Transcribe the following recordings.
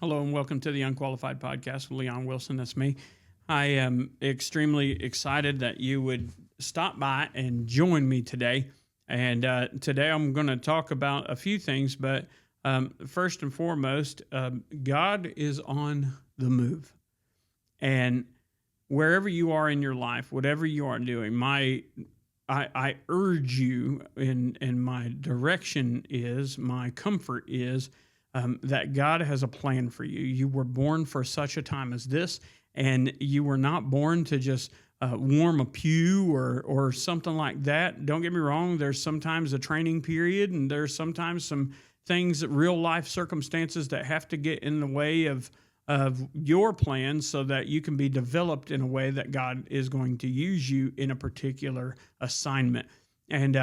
Hello and welcome to the Unqualified Podcast with Leon Wilson. That's me. I am extremely excited that you would stop by and join me today. And today I'm going to talk about a few things, but first and foremost, God is on the move. And wherever you are in your life, whatever you are doing, I urge you, and my direction is, my comfort is, that God has a plan for you. You were born for such a time as this, and you were not born to just warm a pew or something like that. Don't get me wrong. There's sometimes a training period, and there's sometimes some things, real life circumstances that have to get in the way of your plan so that you can be developed in a way that God is going to use you in a particular assignment. And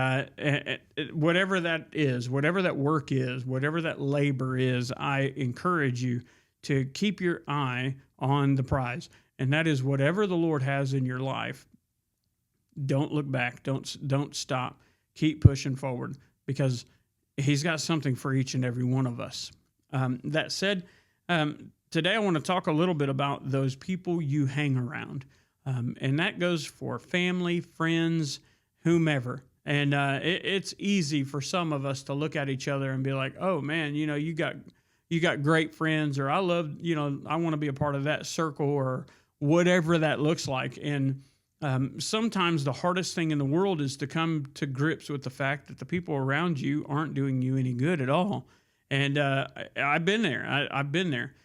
whatever that is, whatever that work is, whatever that labor is, I encourage you to keep your eye on the prize. And that is whatever the Lord has in your life. Don't look back. Don't stop. Keep pushing forward, because He's got something for each and every one of us. That said, today I want to talk a little bit about those people you hang around. And that goes for family, friends, whomever. And it's easy for some of us to look at each other and be like, "Oh man, you got great friends," or "I love, I want to be a part of that circle," or whatever that looks like. And sometimes the hardest thing in the world is to come to grips with the fact that the people around you aren't doing you any good at all. And I've been there. I've been there.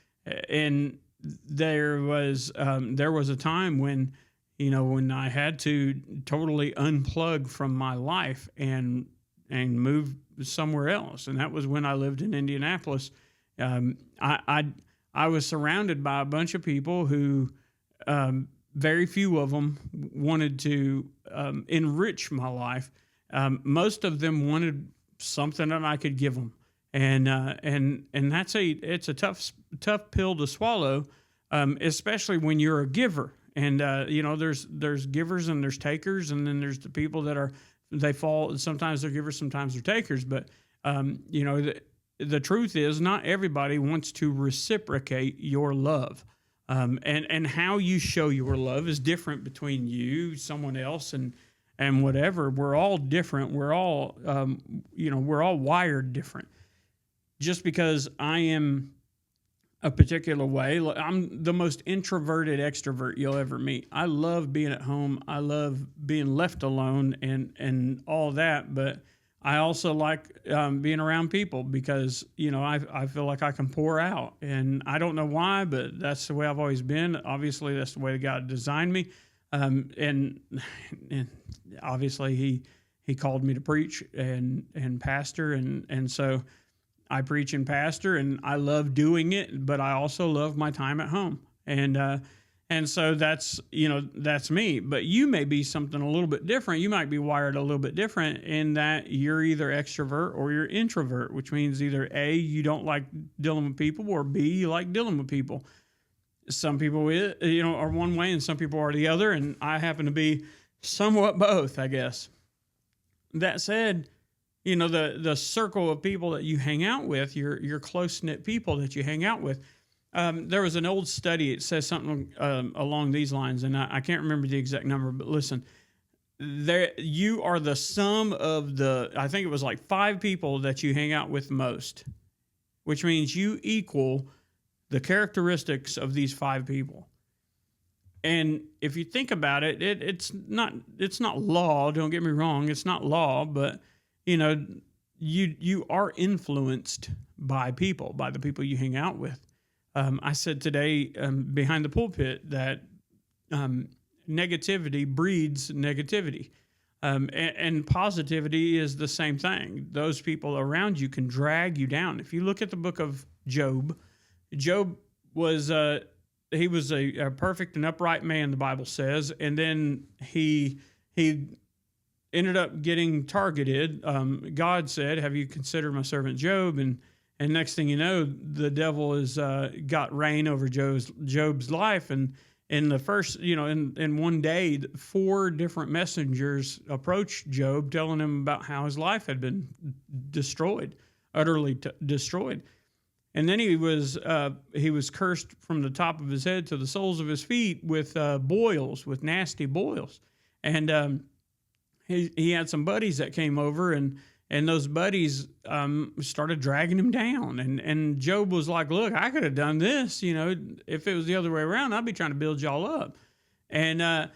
And there was a time when I had to totally unplug from my life and move somewhere else. And that was when I lived in Indianapolis. I was surrounded by a bunch of people who, very few of them wanted to enrich my life. Most of them wanted something that I could give them. And it's a tough pill to swallow, especially when you're a giver. And there's givers and there's takers, and then there's the people that they fall. Sometimes they're givers, sometimes they're takers. But the truth is, not everybody wants to reciprocate your love. And how you show your love is different between you, someone else, and whatever. We're all different. We're all wired different. Just because I am a particular way, I'm the most introverted extrovert you'll ever meet. I love being at home. I love being left alone and all that. But I also like being around people because, I feel like I can pour out. And I don't know why, but that's the way I've always been. Obviously, that's the way God designed me. And obviously, He called me to preach and pastor. And so I preach and pastor, and I love doing it, but I also love my time at home. And so that's me. But you may be something a little bit different. You might be wired a little bit different in that you're either extrovert or you're introvert, which means either A, you don't like dealing with people, or B, you like dealing with people. Some people, are one way and some people are the other, and I happen to be somewhat both, I guess. That said, the circle of people that you hang out with, your close-knit people that you hang out with. There was an old study. It says something along these lines, and I can't remember the exact number, but listen, you are the sum of I think it was like 5 people that you hang out with most, which means you equal the characteristics of these 5 people. And if you think about it, it's not law. Don't get me wrong. It's not law, but you are influenced by people, by the people you hang out with. I said today behind the pulpit that negativity breeds negativity. And positivity is the same thing. Those people around you can drag you down. If you look at the book of Job was he was a perfect and upright man, the Bible says, and then he ended up getting targeted. God said, "Have you considered my servant Job?" And next thing you know, the devil has got reign over Job's life. And in the first, in one day, 4 different messengers approached Job, telling him about how his life had been destroyed, utterly destroyed. And then he was cursed from the top of his head to the soles of his feet with boils, with nasty boils. And he had some buddies that came over, and those buddies started dragging him down. And Job was like, look, I could have done this. If it was the other way around, I'd be trying to build y'all up. And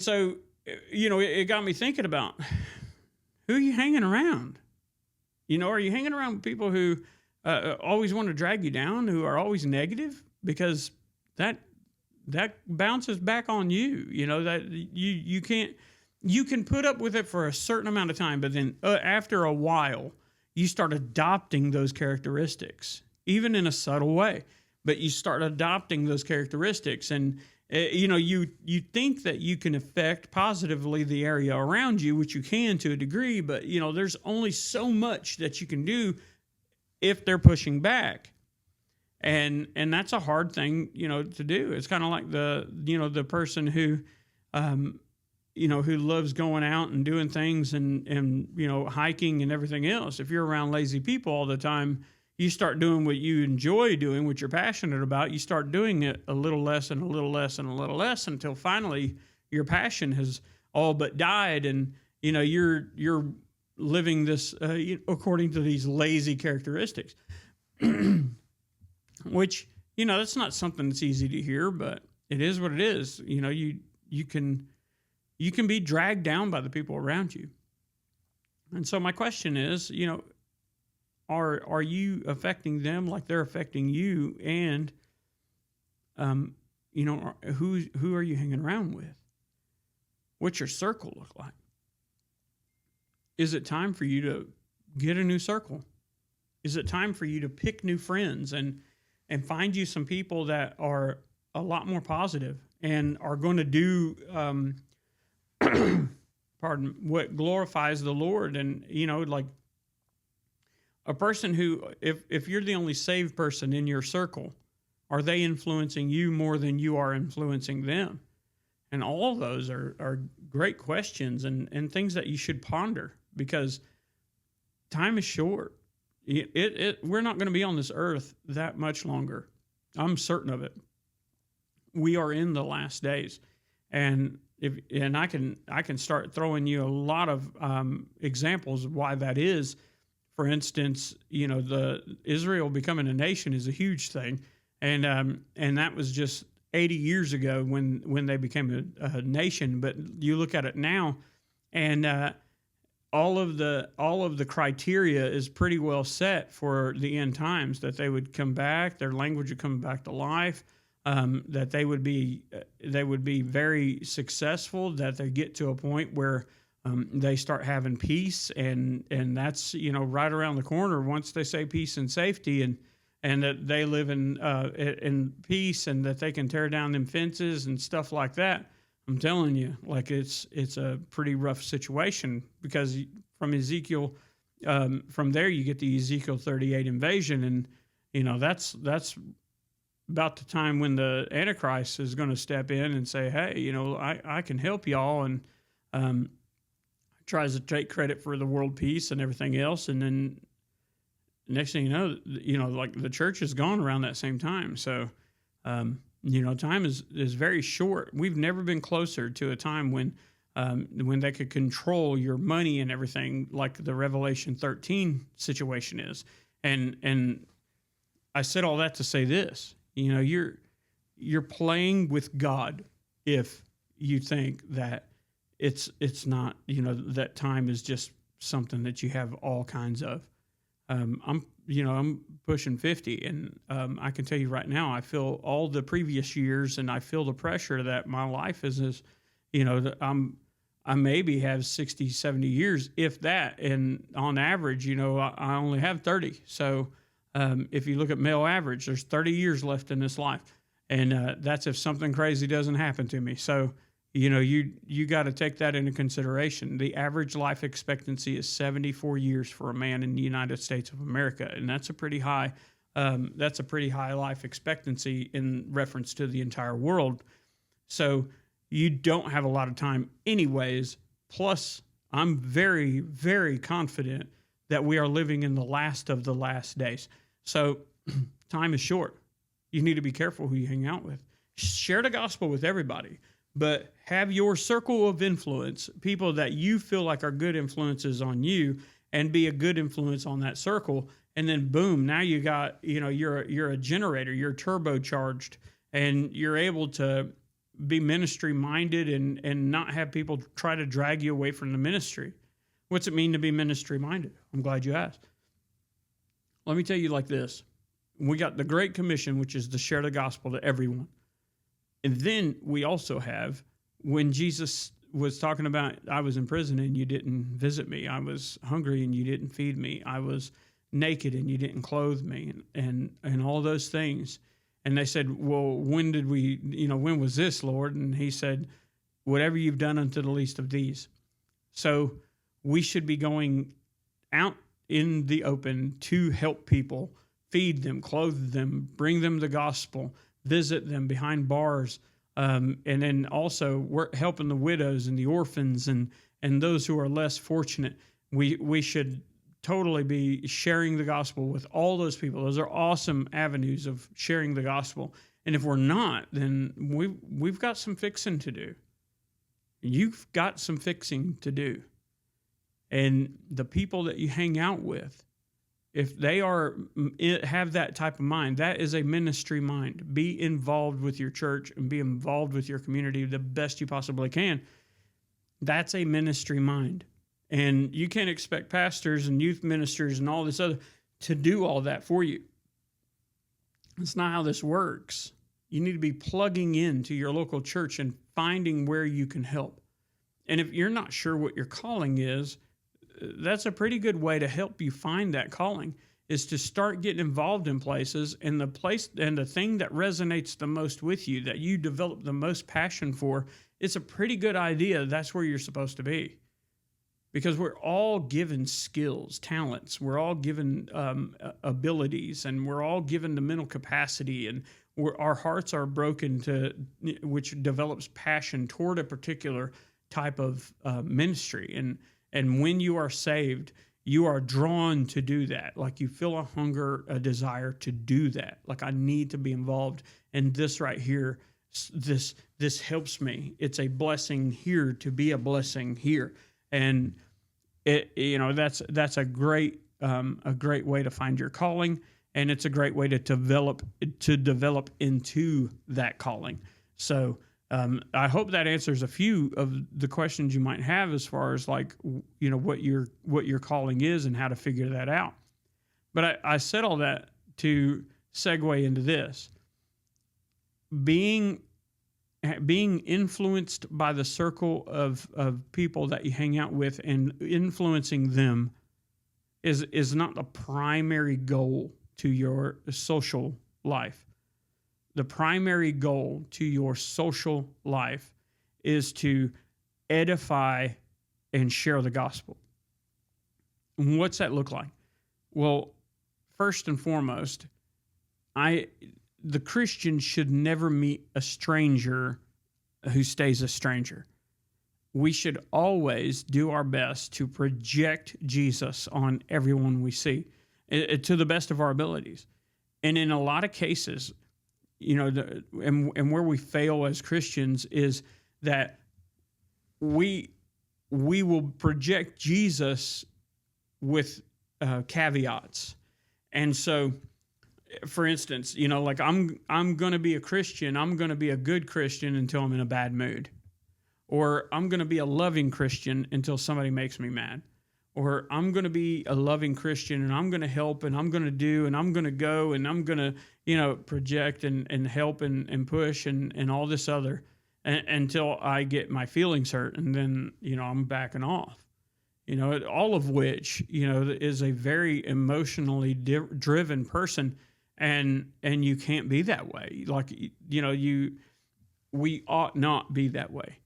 so, it got me thinking about, who are you hanging around? Are you hanging around with people who always want to drag you down, who are always negative? Because that bounces back on you. That you can't. You can put up with it for a certain amount of time, but then after a while, you start adopting those characteristics, even in a subtle way. But you start adopting those characteristics, and you think that you can affect positively the area around you, which you can to a degree. But there's only so much that you can do if they're pushing back, and that's a hard thing to do. It's kind of like the person who who loves going out and doing things and hiking and everything else. If you're around lazy people all the time, you start doing what you enjoy doing, what you're passionate about. You start doing it a little less and a little less and a little less until finally your passion has all but died, and you're living this according to these lazy characteristics, which that's not something that's easy to hear, but it is what it is. You can be dragged down by the people around you. And so my question is, are you affecting them like they're affecting you? And, who are you hanging around with? What's your circle look like? Is it time for you to get a new circle? Is it time for you to pick new friends and find you some people that are a lot more positive and are going to do, what glorifies the Lord? And, like a person who, if you're the only saved person in your circle, are they influencing you more than you are influencing them? And all of those are great questions and things that you should ponder, because time is short. We're not going to be on this earth that much longer. I'm certain of it. We are in the last days. And I can start throwing you a lot of examples of why that is. For instance, the Israel becoming a nation is a huge thing, and that was just 80 years ago when they became a nation. But you look at it now, and all of the criteria is pretty well set for the end times, that they would come back, their language would come back to life. That they would be very successful, that they get to a point where they start having peace, and that's right around the corner once they say peace and safety, and that they live in peace, and that they can tear down them fences and stuff like that. I'm telling you, like it's a pretty rough situation, because from Ezekiel, from there you get the Ezekiel 38 invasion, and that's about the time when the Antichrist is going to step in and say, hey, I can help y'all, and tries to take credit for the world peace and everything else. And then next thing you know, like the church is gone around that same time. So, time is very short. We've never been closer to a time when they could control your money and everything, like the Revelation 13 situation is. And I said all that to say this. You're playing with God if you think that it's not, that time is just something that you have all kinds of. I'm pushing 50, and I can tell you right now, I feel all the previous years, and I feel the pressure that my life is I maybe have 60, 70 years, if that, and on average, I only have 30. So if you look at male average, there's 30 years left in this life. And that's if something crazy doesn't happen to me. So, you got to take that into consideration. The average life expectancy is 74 years for a man in the United States of America. And that's a pretty high life expectancy in reference to the entire world. So you don't have a lot of time anyways. Plus, I'm very, very confident that we are living in the last of the last days. So time is short. You need to be careful who you hang out with. Share the gospel with everybody, but have your circle of influence, people that you feel like are good influences on you, and be a good influence on that circle. And then boom, now you got, you're a generator, you're turbocharged, and you're able to be ministry minded and not have people try to drag you away from the ministry. What's it mean to be ministry minded? I'm glad you asked. Let me tell you like this. We got the Great Commission, which is to share the gospel to everyone. And then we also have, when Jesus was talking about, I was in prison and you didn't visit me. I was hungry and you didn't feed me. I was naked and you didn't clothe me, and all those things. And they said, well, when was this, Lord? And he said, whatever you've done unto the least of these. So we should be going out in the open to help people, feed them, clothe them, bring them the gospel, visit them behind bars, and then also work, helping the widows and the orphans and those who are less fortunate. We should totally be sharing the gospel with all those people. Those are awesome avenues of sharing the gospel. And if we're not, then we've got some fixing to do. You've got some fixing to do. And the people that you hang out with, if they have that type of mind, that is a ministry mind. Be involved with your church and be involved with your community the best you possibly can. That's a ministry mind. And you can't expect pastors and youth ministers and all this other to do all that for you. That's not how this works. You need to be plugging into your local church and finding where you can help. And if you're not sure what your calling is, that's a pretty good way to help you find that calling, is to start getting involved in places, and the thing that resonates the most with you, that you develop the most passion for, it's a pretty good idea. That's where you're supposed to be. Because we're all given skills, talents, we're all given abilities, and we're all given the mental capacity, and our hearts are broken which develops passion toward a particular type of ministry. And when you are saved, you are drawn to do that. Like you feel a hunger, a desire to do that. Like, I need to be involved. And this right here, this helps me. It's a blessing here to be a blessing here. And that's a great way to find your calling, and it's a great way to develop into that calling. So I hope that answers a few of the questions you might have as far as what your calling is and how to figure that out. But I said all that to segue into this. Being influenced by the circle of people that you hang out with and influencing them is not the primary goal to your social life. The primary goal to your social life is to edify and share the gospel. And what's that look like? Well, first and foremost, the Christian should never meet a stranger who stays a stranger. We should always do our best to project Jesus on everyone we see to the best of our abilities. And in a lot of cases, and where we fail as Christians is that we will project Jesus with caveats. And so, for instance, I'm going to be a Christian. I'm going to be a good Christian until I'm in a bad mood. Or I'm going to be a loving Christian until somebody makes me mad. Or I'm going to be a loving Christian and I'm going to help and I'm going to do and I'm going to go and I'm going to, project and help and push and all this other until I get my feelings hurt. And then, I'm backing off. All of which, is a very emotionally driven person. And you can't be that way. We ought not be that way.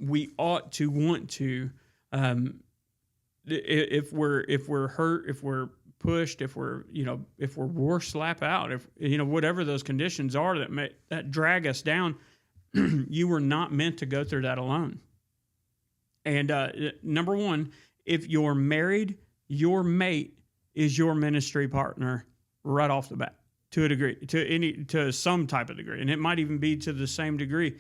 We ought to want to, if we're hurt, if we're pushed, if we're wore slap out, whatever those conditions are that drag us down, you were not meant to go through that alone. And number one, if you're married, your mate is your ministry partner right off the bat to a degree, to some type of degree, and it might even be to the same degree.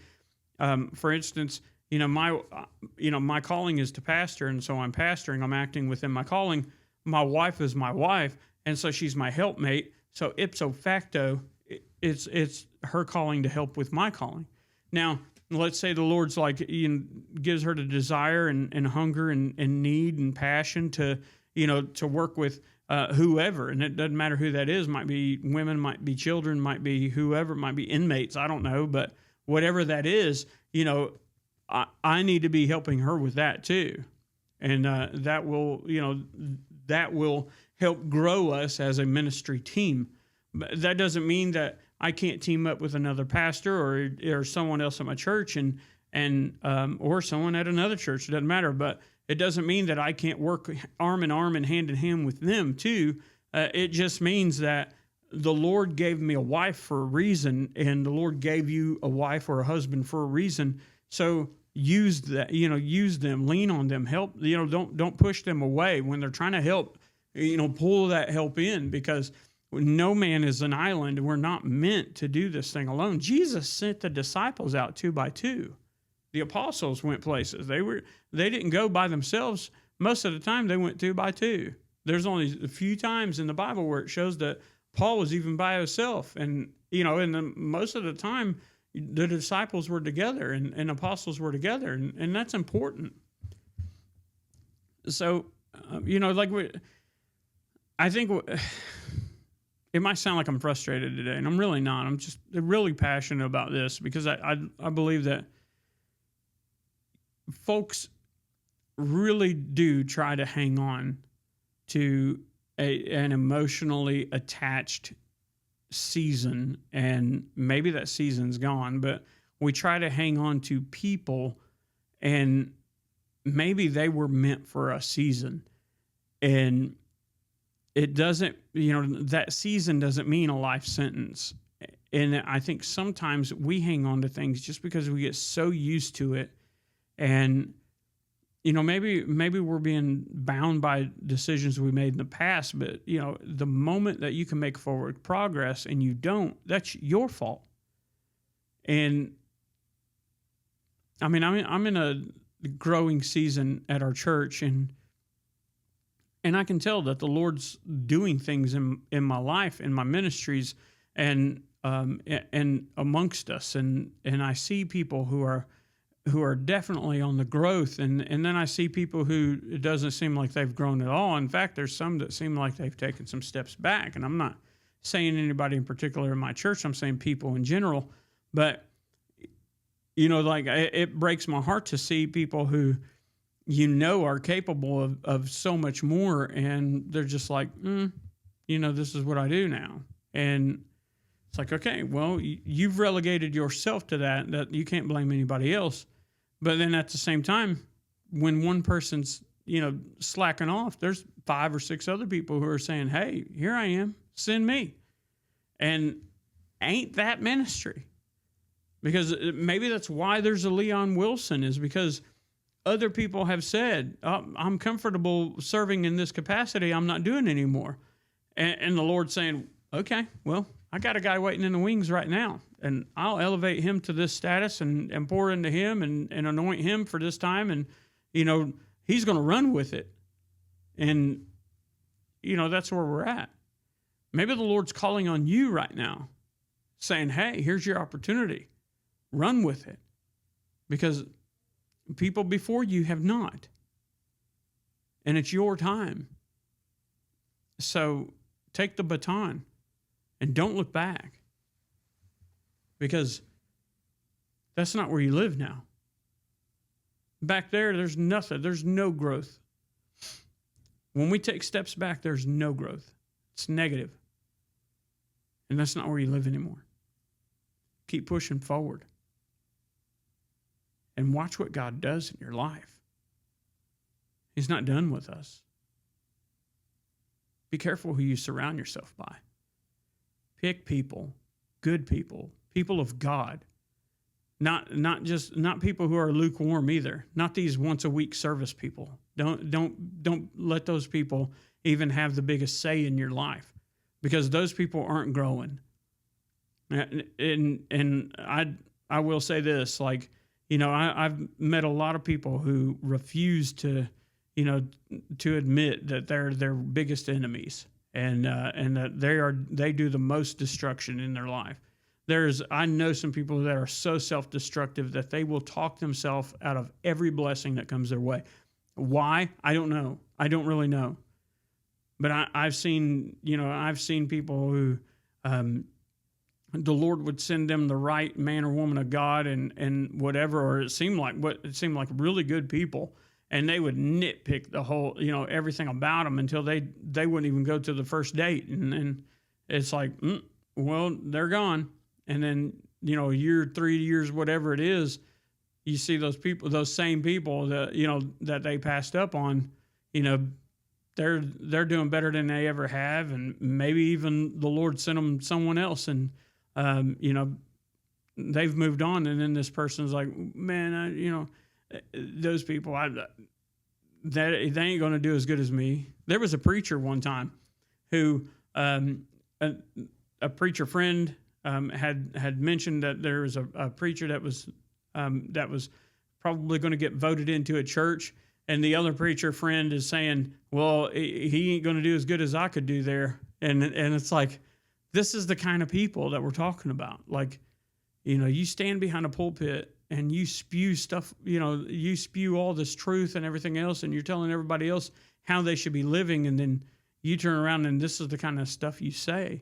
For instance, my calling is to pastor, and so I'm pastoring. I'm acting within my calling. My wife is my wife, and so she's my helpmate. So ipso facto, it's her calling to help with my calling. Now, let's say the Lord's gives her the desire and hunger and need and passion to work with whoever, and it doesn't matter who that is. Might be women, might be children, might be whoever, might be inmates. I don't know, but whatever that is, I need to be helping her with that too, and that will help grow us as a ministry team. But that doesn't mean that I can't team up with another pastor or someone else at my church and or someone at another church. It doesn't matter, but it doesn't mean that I can't work arm in arm and hand in hand with them too. It just means that the Lord gave me a wife for a reason, and the Lord gave you a wife or a husband for a reason. So use that, use them, lean on them, help, don't push them away when they're trying to help, pull that help in, because no man is an island. We're not meant to do this thing alone. Jesus sent the disciples out 2 by 2. The apostles went places. They didn't go by themselves. Most of the time they went 2 by 2. There's only a few times in the Bible where it shows that Paul was even by himself. And, most of the time the disciples were together and apostles were together. And that's important. So, I think it might sound like I'm frustrated today, and I'm really not. I'm just really passionate about this because I believe that folks really do try to hang on to an emotionally attached season, and maybe that season's gone, but we try to hang on to people, and maybe they were meant for a season, and it doesn't, that season doesn't mean a life sentence. And I think sometimes we hang on to things just because we get so used to it. And, maybe we're being bound by decisions we made in the past, but, the moment that you can make forward progress and you don't, that's your fault. And I'm in a growing season at our church, and I can tell that the Lord's doing things in my life, in my ministries, and amongst us, and I see people who are definitely on the growth, and then I see people who it doesn't seem like they've grown at all. In fact, there's some that seem like they've taken some steps back, and I'm not saying anybody in particular in my church. I'm saying people in general, but it breaks my heart to see people who are capable of so much more, and they're just like, this is what I do now. And it's like, okay, well, you've relegated yourself to that you can't blame anybody else. But then at the same time, when one person's, slacking off, there's 5 or 6 other people who are saying, hey, here I am, send me. And ain't that ministry? Because maybe that's why there's a Leon Wilson, is because other people have said, I'm comfortable serving in this capacity. I'm not doing anymore. And the Lord's saying, okay, well, I got a guy waiting in the wings right now, and I'll elevate him to this status and pour into him and anoint him for this time. And, he's going to run with it. And, that's where we're at. Maybe the Lord's calling on you right now, saying, hey, here's your opportunity. Run with it. Because people before you have not. And it's your time. So take the baton and don't look back. Because that's not where you live now. Back there's nothing. There's no growth. When we take steps back, there's no growth. It's negative. And that's not where you live anymore. Keep pushing forward. And watch what God does in your life. He's not done with us. Be careful who you surround yourself by. Pick people, good people, people of God. Not people who are lukewarm either. Not these once a week service people. Don't let those people even have the biggest say in your life. because those people aren't growing. And I will say this, like, I've met a lot of people who refuse to, to admit that they're their biggest enemies, and that they do the most destruction in their life. I know some people that are so self-destructive that they will talk themselves out of every blessing that comes their way. Why? I don't know. I don't really know. But I've seen people who, the Lord would send them the right man or woman of God and whatever, or it seemed like really good people, and they would nitpick the whole, everything about them until they wouldn't even go to the first date. And it's like, well, they're gone. And then, a year, 3 years, whatever it is, you see those people, those same people that, that they passed up on, they're doing better than they ever have. And maybe even the Lord sent them someone else, and, they've moved on. And then this person's like, man, those people, they ain't going to do as good as me. There was a preacher one time who, a preacher friend, had mentioned that there was a preacher that was probably going to get voted into a church, and the other preacher friend is saying, well, he ain't going to do as good as I could do there. And it's like, this is the kind of people that we're talking about. Like, you stand behind a pulpit and you spew stuff, you spew all this truth and everything else, and you're telling everybody else how they should be living, and then you turn around and this is the kind of stuff you say.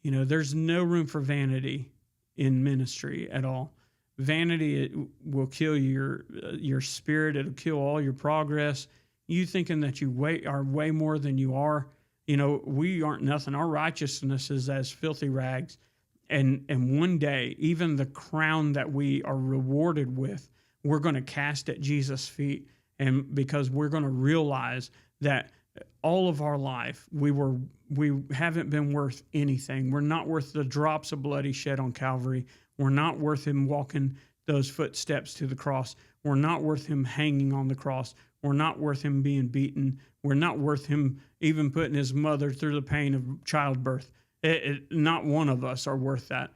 There's no room for vanity in ministry at all. Vanity, it will kill your spirit. It'll kill all your progress. You thinking that you are way more than you are. We aren't nothing. Our righteousness is as filthy rags. And one day, even the crown that we are rewarded with, we're going to cast at Jesus' feet. And because we're going to realize that all of our life, we haven't been worth anything. We're not worth the drops of blood he shed on Calvary. We're not worth him walking those footsteps to the cross. We're not worth him hanging on the cross. We're not worth him being beaten. We're not worth him even putting his mother through the pain of childbirth. Not one of us are worth that.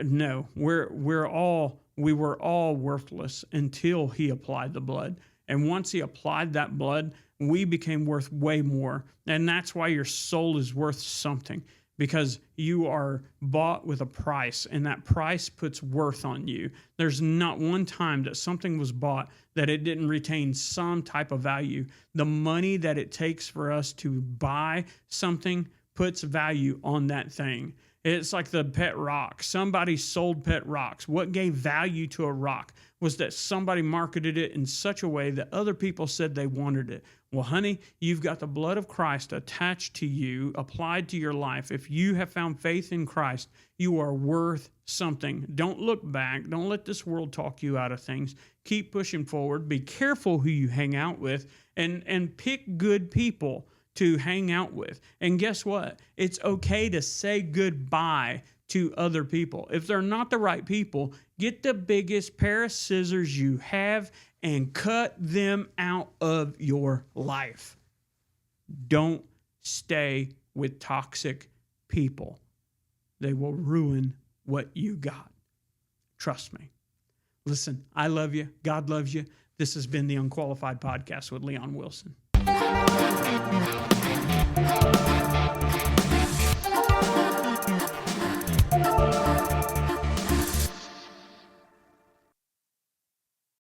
No, we were all worthless until he applied the blood. And once he applied that blood, we became worth way more. And that's why your soul is worth something, because you are bought with a price, and that price puts worth on you. There's not one time that something was bought that it didn't retain some type of value. The money that it takes for us to buy something puts value on that thing. It's like the pet rock. Somebody sold pet rocks. What gave value to a rock was that somebody marketed it in such a way that other people said they wanted it. Well, honey, you've got the blood of Christ attached to you, applied to your life. If you have found faith in Christ, you are worth something. Don't look back. Don't let this world talk you out of things. Keep pushing forward. Be careful who you hang out with, and pick good people to hang out with. And guess what? It's okay to say goodbye to other people. If they're not the right people, get the biggest pair of scissors you have and cut them out of your life. Don't stay with toxic people. They will ruin what you got. Trust me. Listen, I love you. God loves you. This has been the Unqualified Podcast with Leon Wilson.